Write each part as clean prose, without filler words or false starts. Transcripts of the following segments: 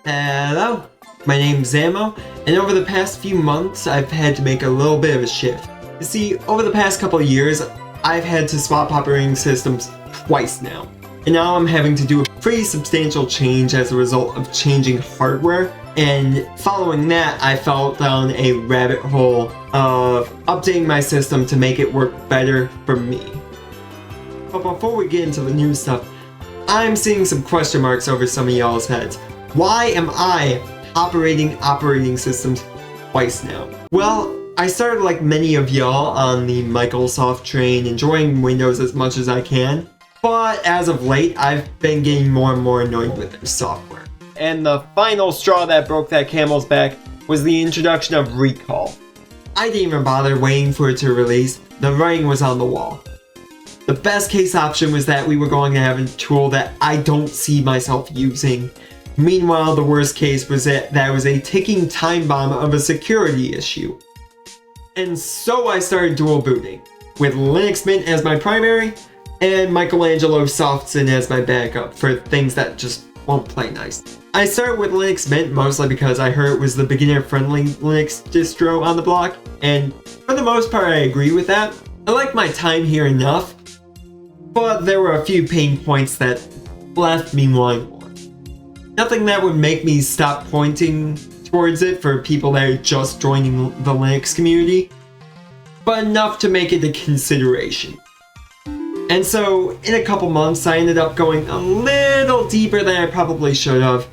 Hello, my name's Zamo, and over the past few months I've had to make a little bit of a shift. You see, over the past couple of years, I've had to swap operating systems twice now. And now I'm having to do a pretty substantial change as a result of changing hardware. And following that, I fell down a rabbit hole of updating my system to make it work better for me. But before we get into the new stuff, I'm seeing some question marks over some of y'all's heads. Why am I operating systems twice now? Well, I started like many of y'all on the Microsoft train, enjoying Windows as much as I can. But as of late, I've been getting more and more annoyed with their software. And the final straw that broke that camel's back was the introduction of Recall. I didn't even bother waiting for it to release. The writing was on the wall. The best case option was that we were going to have a tool that I don't see myself using. Meanwhile, the worst case was that was a ticking time bomb of a security issue. And so I started dual booting, with Linux Mint as my primary, and Michelangelo Softsyn as my backup for things that just won't play nice. I started with Linux Mint mostly because I heard it was the beginner-friendly Linux distro on the block, and for the most part I agree with that. I like my time here enough, but there were a few pain points that left me wanting more. Nothing that would make me stop pointing towards it for people that are just joining the Linux community, but enough to make it a consideration. And so, in a couple months, I ended up going a little deeper than I probably should have,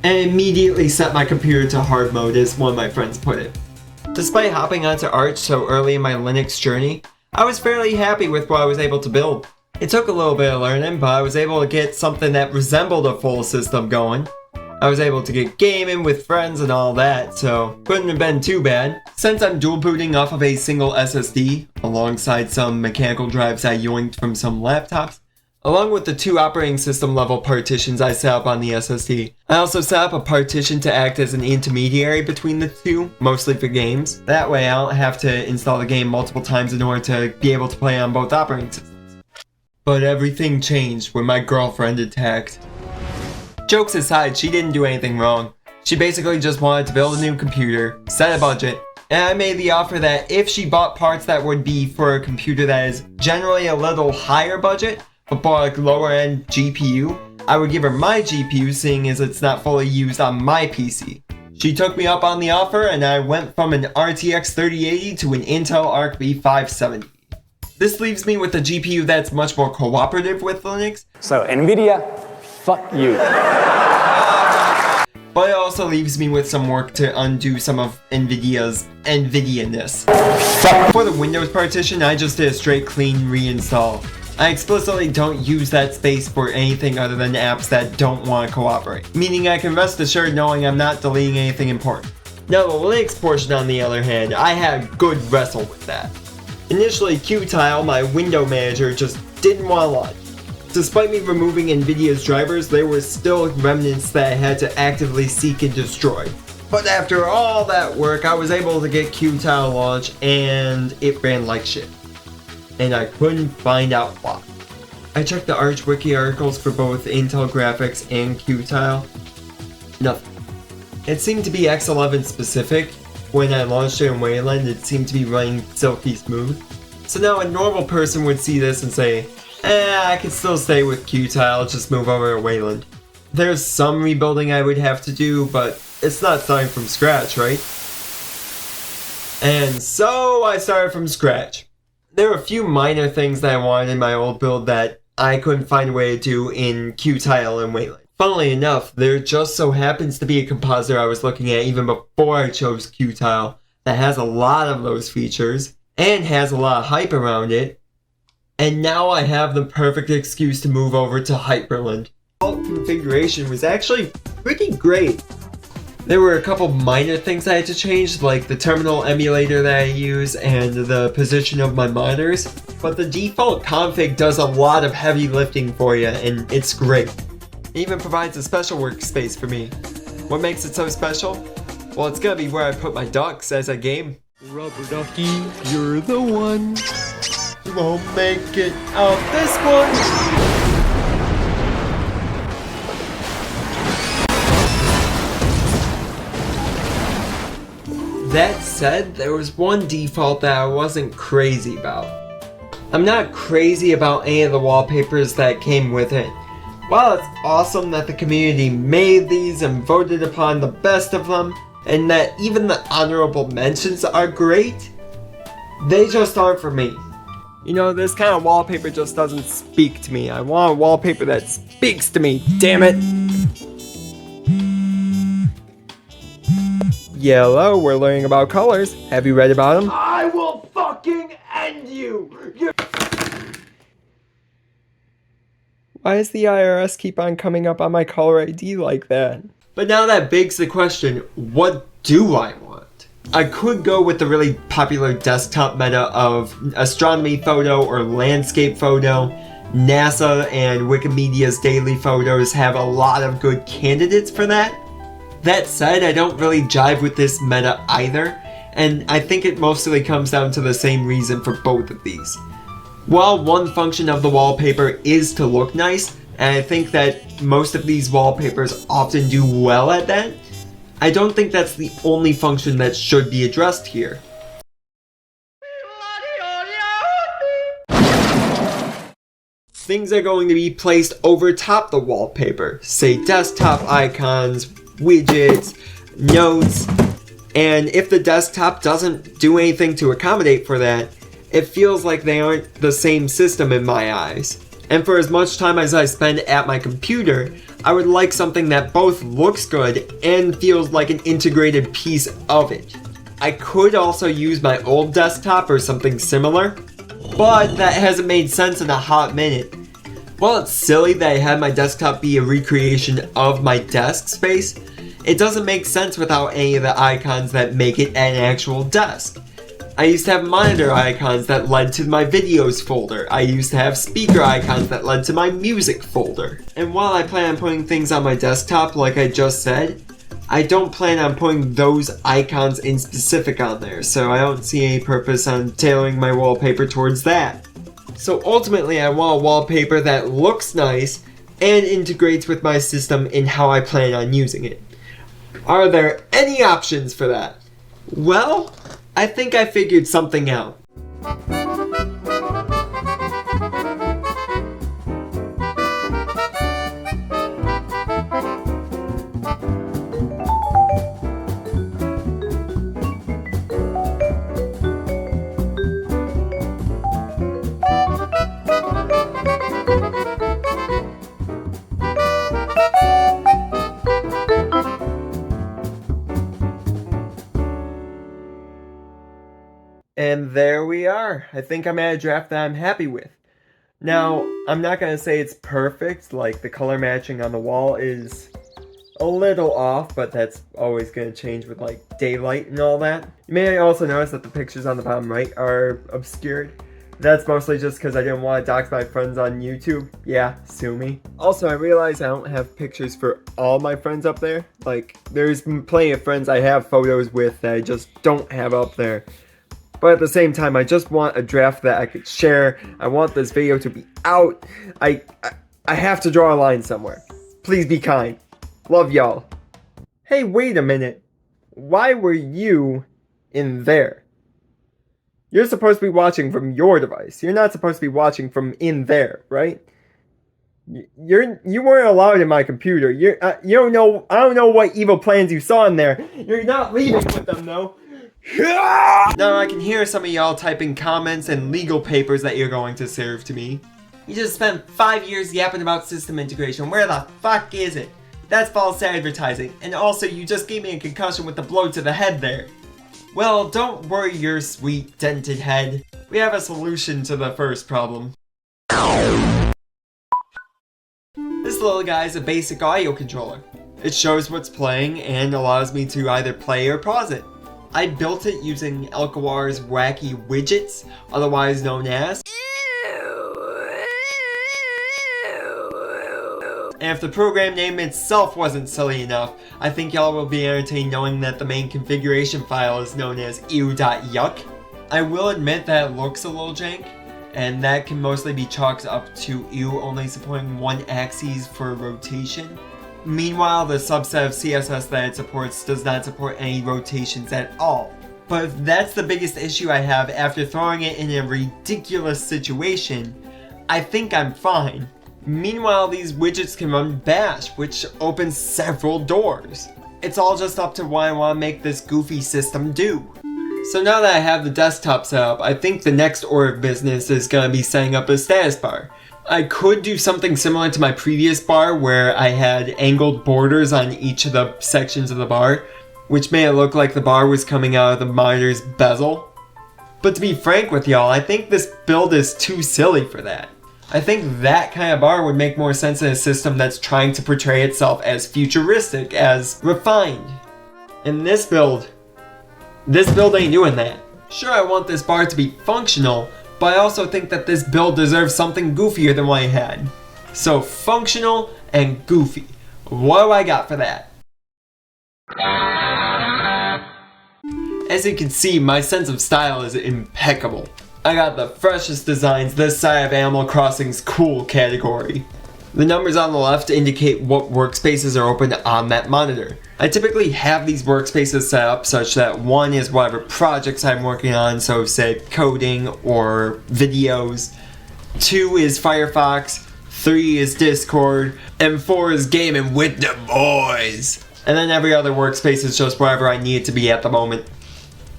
and immediately set my computer to hard mode, as one of my friends put it. Despite hopping onto Arch so early in my Linux journey, I was fairly happy with what I was able to build. It took a little bit of learning, but I was able to get something that resembled a full system going. I was able to get gaming with friends and all that, so couldn't have been too bad. Since I'm dual booting off of a single SSD, alongside some mechanical drives I yoinked from some laptops, along with the 2 operating system level partitions I set up on the SSD, I also set up a partition to act as an intermediary between the two, mostly for games. That way I don't have to install the game multiple times in order to be able to play on both operating systems. But everything changed when my girlfriend attacked. Jokes aside, she didn't do anything wrong. She basically just wanted to build a new computer, set a budget, and I made the offer that if she bought parts that would be for a computer that is generally a little higher budget, but bought a lower end GPU, I would give her my GPU, seeing as it's not fully used on my PC. She took me up on the offer, and I went from an RTX 3080 to an Intel Arc V570. This leaves me with a GPU that's much more cooperative with Linux. So, NVIDIA, fuck you. But it also leaves me with some work to undo some of NVIDIA's NVIDIA-ness. For the Windows partition, I just did a straight clean reinstall. I explicitly don't use that space for anything other than apps that don't want to cooperate, meaning I can rest assured knowing I'm not deleting anything important. Now the Linux portion, on the other hand, I had a good wrestle with that. Initially, Qtile, my window manager, just didn't want to launch. Despite me removing NVIDIA's drivers, there were still remnants that I had to actively seek and destroy. But after all that work, I was able to get Qtile launched, and it ran like shit. And I couldn't find out why. I checked the Arch wiki articles for both Intel graphics and Qtile. Nothing. It seemed to be X11 specific. When I launched it in Wayland, it seemed to be running silky smooth. So now a normal person would see this and say, I can still stay with Qtile, just move over to Wayland. There's some rebuilding I would have to do, but it's not starting from scratch, right? And so I started from scratch. There were a few minor things that I wanted in my old build that I couldn't find a way to do in Qtile and Wayland. Funnily enough, there just so happens to be a compositor I was looking at even before I chose Qtile that has a lot of those features and has a lot of hype around it, and now I have the perfect excuse to move over to Hyprland. The default configuration was actually pretty great. There were a couple minor things I had to change, like the terminal emulator that I use and the position of my monitors, but the default config does a lot of heavy lifting for you, and it's great. It even provides a special workspace for me. What makes it so special? Well, it's gonna be where I put my ducks as I game. Rubber ducky, you're the one. You won't make it out this one! That said, there was one default that I wasn't crazy about. I'm not crazy about any of the wallpapers that came with it. While it's awesome that the community made these and voted upon the best of them, and that even the honorable mentions are great, they just aren't for me. You know, this kind of wallpaper just doesn't speak to me. I want a wallpaper that speaks to me, damn it! Yellow, we're learning about colors. Have you read about them? I will fucking end you! Why does the IRS keep on coming up on my caller ID like that? But now that begs the question, what do I want? I could go with the really popular desktop meta of astronomy photo or landscape photo. NASA and Wikimedia's daily photos have a lot of good candidates for that. That said, I don't really jive with this meta either, and I think it mostly comes down to the same reason for both of these. While one function of the wallpaper is to look nice, and I think that most of these wallpapers often do well at that, I don't think that's the only function that should be addressed here. Things are going to be placed over top the wallpaper, say desktop icons, widgets, notes, and if the desktop doesn't do anything to accommodate for that, it feels like they aren't the same system in my eyes. And for as much time as I spend at my computer, I would like something that both looks good and feels like an integrated piece of it. I could also use my old desktop or something similar, but that hasn't made sense in a hot minute. While it's silly that I had my desktop be a recreation of my desk space, it doesn't make sense without any of the icons that make it an actual desk. I used to have monitor icons that led to my videos folder. I used to have speaker icons that led to my music folder. And while I plan on putting things on my desktop like I just said, I don't plan on putting those icons in specific on there, so I don't see any purpose on tailoring my wallpaper towards that. So ultimately I want a wallpaper that looks nice and integrates with my system in how I plan on using it. Are there any options for that? Well, I think I figured something out. And there we are. I think I'm at a draft that I'm happy with. Now, I'm not going to say it's perfect, like the color matching on the wall is a little off, but that's always going to change with like daylight and all that. You may also notice that the pictures on the bottom right are obscured. That's mostly just because I didn't want to dox my friends on YouTube. Yeah, sue me. Also, I realize I don't have pictures for all my friends up there. Like, there's plenty of friends I have photos with that I just don't have up there. But at the same time, I just want a draft that I could share. I want this video to be out. I have to draw a line somewhere. Please be kind. Love y'all. Hey, wait a minute. Why were you in there? You're supposed to be watching from your device. You're not supposed to be watching from in there, right? You weren't allowed in my computer. You don't know. I don't know what evil plans you saw in there. You're not leaving with them, though. Now I can hear some of y'all typing comments and legal papers that you're going to serve to me. You just spent 5 years yapping about system integration. Where the fuck is it? That's false advertising. And also, you just gave me a concussion with the blow to the head there. Well, don't worry your sweet dented head. We have a solution to the first problem. This little guy is a basic audio controller. It shows what's playing and allows me to either play or pause it. I built it using Elkawar's wacky widgets, otherwise known as. And if the program name itself wasn't silly enough, I think y'all will be entertained knowing that the main configuration file is known as ew.yuck. I will admit that it looks a little jank, and that can mostly be chalked up to ew only supporting one axis for rotation. Meanwhile, the subset of CSS that it supports does not support any rotations at all. But if that's the biggest issue I have after throwing it in a ridiculous situation, I think I'm fine. Meanwhile, these widgets can run bash, which opens several doors. It's all just up to what I want to make this goofy system do. So now that I have the desktop set up, I think the next order of business is going to be setting up a status bar. I could do something similar to my previous bar where I had angled borders on each of the sections of the bar, which made it look like the bar was coming out of the monitor's bezel. But to be frank with y'all, I think this build is too silly for that. I think that kind of bar would make more sense in a system that's trying to portray itself as futuristic, as refined. And this build ain't doing that. Sure, I want this bar to be functional, but I also think that this build deserves something goofier than what I had. So functional and goofy. What do I got for that? As you can see, my sense of style is impeccable. I got the freshest designs this side of Animal Crossing's cool category. The numbers on the left indicate what workspaces are open on that monitor. I typically have these workspaces set up such that 1 is whatever projects I'm working on, so say coding or videos, 2 is Firefox, 3 is Discord, and 4 is gaming with the boys. And then every other workspace is just wherever I need it to be at the moment.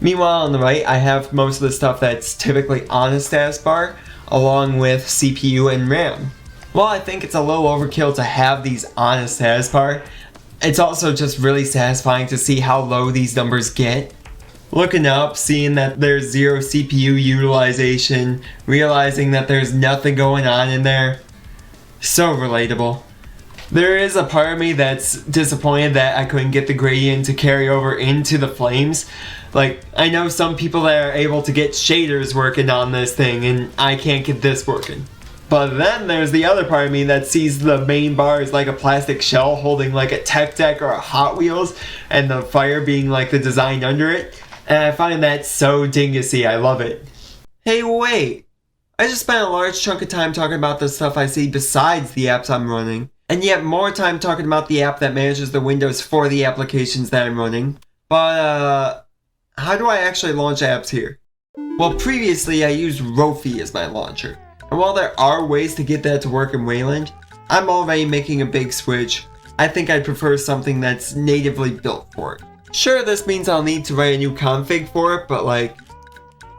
Meanwhile, on the right, I have most of the stuff that's typically on a status bar, along with CPU and RAM. While I think it's a little overkill to have these on a status bar, it's also just really satisfying to see how low these numbers get. Looking up, seeing that there's 0 CPU utilization, realizing that there's nothing going on in there. So relatable. There is a part of me that's disappointed that I couldn't get the gradient to carry over into the flames. Like, I know some people that are able to get shaders working on this thing, and I can't get this working. But then there's the other part of me that sees the main bar as like a plastic shell holding like a tech deck or a Hot Wheels, and the fire being like the design under it. And I find that so dingusy, I love it. Hey wait, I just spent a large chunk of time talking about the stuff I see besides the apps I'm running, and yet more time talking about the app that manages the windows for the applications that I'm running. But how do I actually launch apps here? Well, previously I used Wofi as my launcher. And while there are ways to get that to work in Wayland, I'm already making a big switch. I think I'd prefer something that's natively built for it. Sure, this means I'll need to write a new config for it, but like,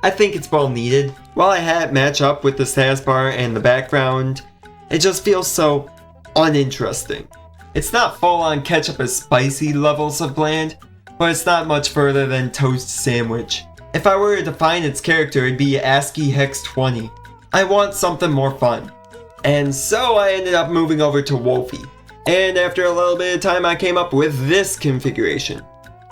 I think it's well needed. While I had it match up with the status bar and the background, it just feels so uninteresting. It's not full on ketchup as spicy levels of bland, but it's not much further than toast sandwich. If I were to define its character, it'd be ASCII hex 20. I want something more fun. And so I ended up moving over to Wofi. And after a little bit of time I came up with this configuration.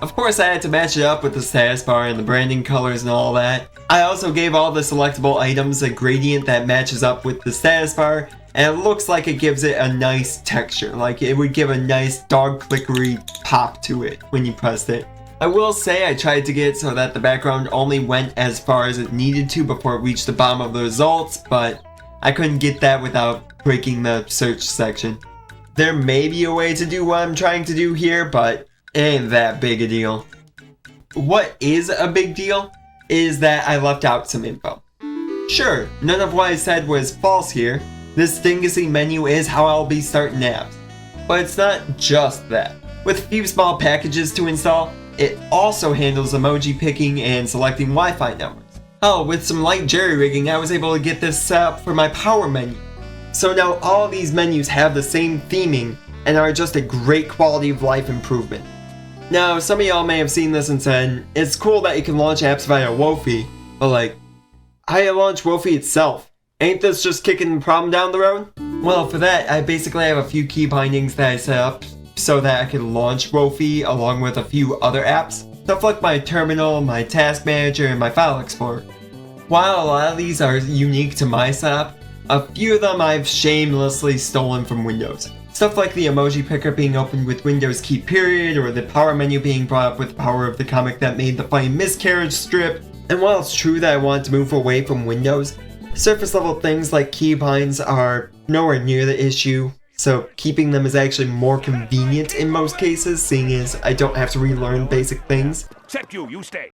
Of course I had to match it up with the status bar and the branding colors and all that. I also gave all the selectable items a gradient that matches up with the status bar, and it looks like it gives it a nice texture, like it would give a nice dog clickery pop to it when you pressed it. I will say I tried to get it so that the background only went as far as it needed to before it reached the bottom of the results, but I couldn't get that without breaking the search section. There may be a way to do what I'm trying to do here, but it ain't that big a deal. What is a big deal is that I left out some info. Sure, none of what I said was false here. This dingusy menu is how I'll be starting apps. But it's not just that. With a few small packages to install, it also handles emoji picking and selecting Wi-Fi networks. Oh, with some light jerry-rigging, I was able to get this set up for my power menu. So now all of these menus have the same theming and are just a great quality of life improvement. Now, some of y'all may have seen this and said, it's cool that you can launch apps via Wofi, but like, how do you launch Wofi itself? Ain't this just kicking the problem down the road? Well, for that, I basically have a few key bindings that I set up so that I can launch Wofi along with a few other apps. Stuff like my terminal, my task manager, and my file explorer. While a lot of these are unique to my setup, a few of them I've shamelessly stolen from Windows. Stuff like the emoji picker being opened with Windows key period, or the power menu being brought up with the power of the comic that made the funny miscarriage strip. And while it's true that I want to move away from Windows, surface level things like keybinds are nowhere near the issue. So keeping them is actually more convenient in most cases, seeing as I don't have to relearn basic things. Except you stay.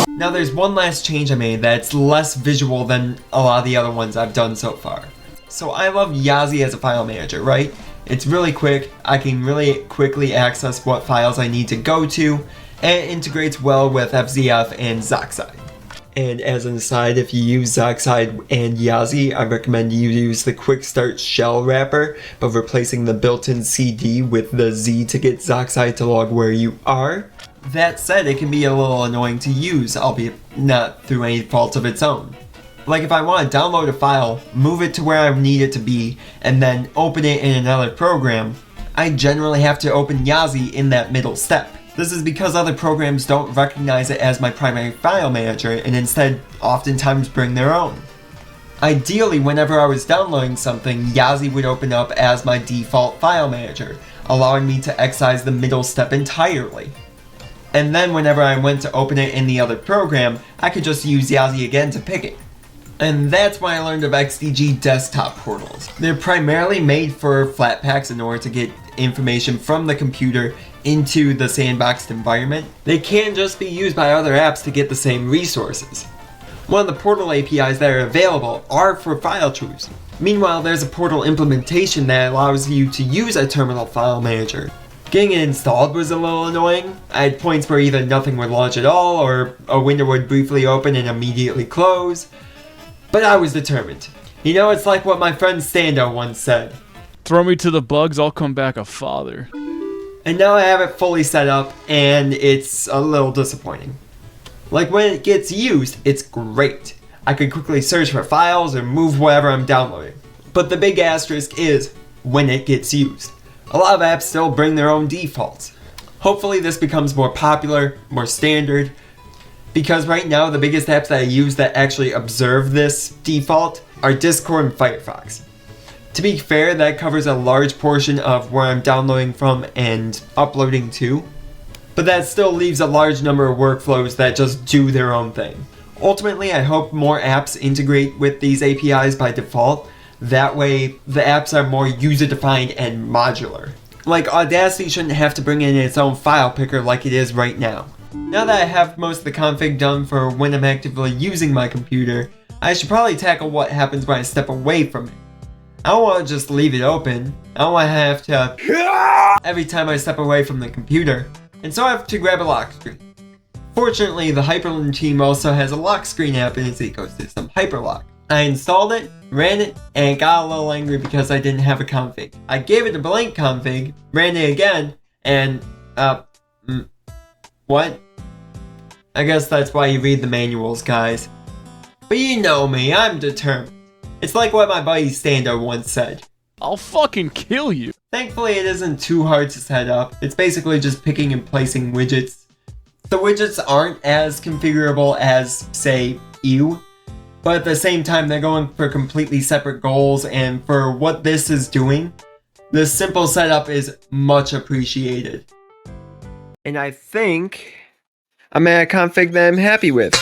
Now there's one last change I made that's less visual than a lot of the other ones I've done so far. So I love Yazzie as a file manager, right? It's really quick, I can really quickly access what files I need to go to, and it integrates well with FZF and Zoxide. And as an aside, if you use Zoxide and Yazzie, I recommend you use the Quick Start shell wrapper of replacing the built-in CD with the Z to get Zoxide to log where you are. That said, it can be a little annoying to use, albeit not through any fault of its own. Like if I want to download a file, move it to where I need it to be, and then open it in another program, I generally have to open Yazzie in that middle step. This is because other programs don't recognize it as my primary file manager and instead oftentimes bring their own. Ideally, whenever I was downloading something, Yazzie would open up as my default file manager, allowing me to excise the middle step entirely. And then whenever I went to open it in the other program, I could just use Yazzie again to pick it. And that's why I learned of XDG desktop portals. They're primarily made for Flatpaks in order to get information from the computer into the sandboxed environment. They can just be used by other apps to get the same resources. One of the portal APIs that are available are for file choose. Meanwhile, there's a portal implementation that allows you to use a terminal file manager. Getting it installed was a little annoying. I had points where either nothing would launch at all or a window would briefly open and immediately close. But I was determined. You know, it's like what my friend Stando once said. Throw me to the bugs, I'll come back a father. And now I have it fully set up, and it's a little disappointing. Like when it gets used, it's great. I can quickly search for files or move whatever I'm downloading. But the big asterisk is when it gets used. A lot of apps still bring their own defaults. Hopefully this becomes more popular, more standard, because right now the biggest apps that I use that actually observe this default are Discord and Firefox. To be fair, that covers a large portion of where I'm downloading from and uploading to, but that still leaves a large number of workflows that just do their own thing. Ultimately, I hope more apps integrate with these APIs by default. That way, the apps are more user-defined and modular. Like, Audacity shouldn't have to bring in its own file picker like it is right now. Now that I have most of the config done for when I'm actively using my computer, I should probably tackle what happens when I step away from it. I don't want to just leave it open. I don't want to have to every time I step away from the computer, and so I have to grab a lock screen. Fortunately, the Hyprland team also has a lock screen app in its ecosystem, Hyperlock. I installed it, ran it, and got a little angry because I didn't have a config. I gave it a blank config, ran it again, and what? I guess that's why you read the manuals, guys. But you know me, I'm determined. It's like what my buddy Stando once said. I'll fucking kill you. Thankfully, it isn't too hard to set up. It's basically just picking and placing widgets. The widgets aren't as configurable as, say, Ew, but at the same time, they're going for completely separate goals, and for what this is doing, the simple setup is much appreciated. And I think I'm at a config that I'm happy with.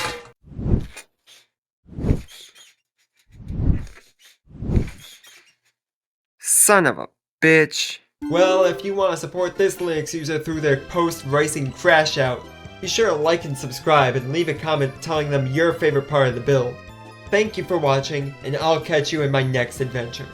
Son of a bitch. Well, if you want to support this Linux user through their post-ricing crash out, be sure to like and subscribe and leave a comment telling them your favorite part of the build. Thank you for watching, and I'll catch you in my next adventure.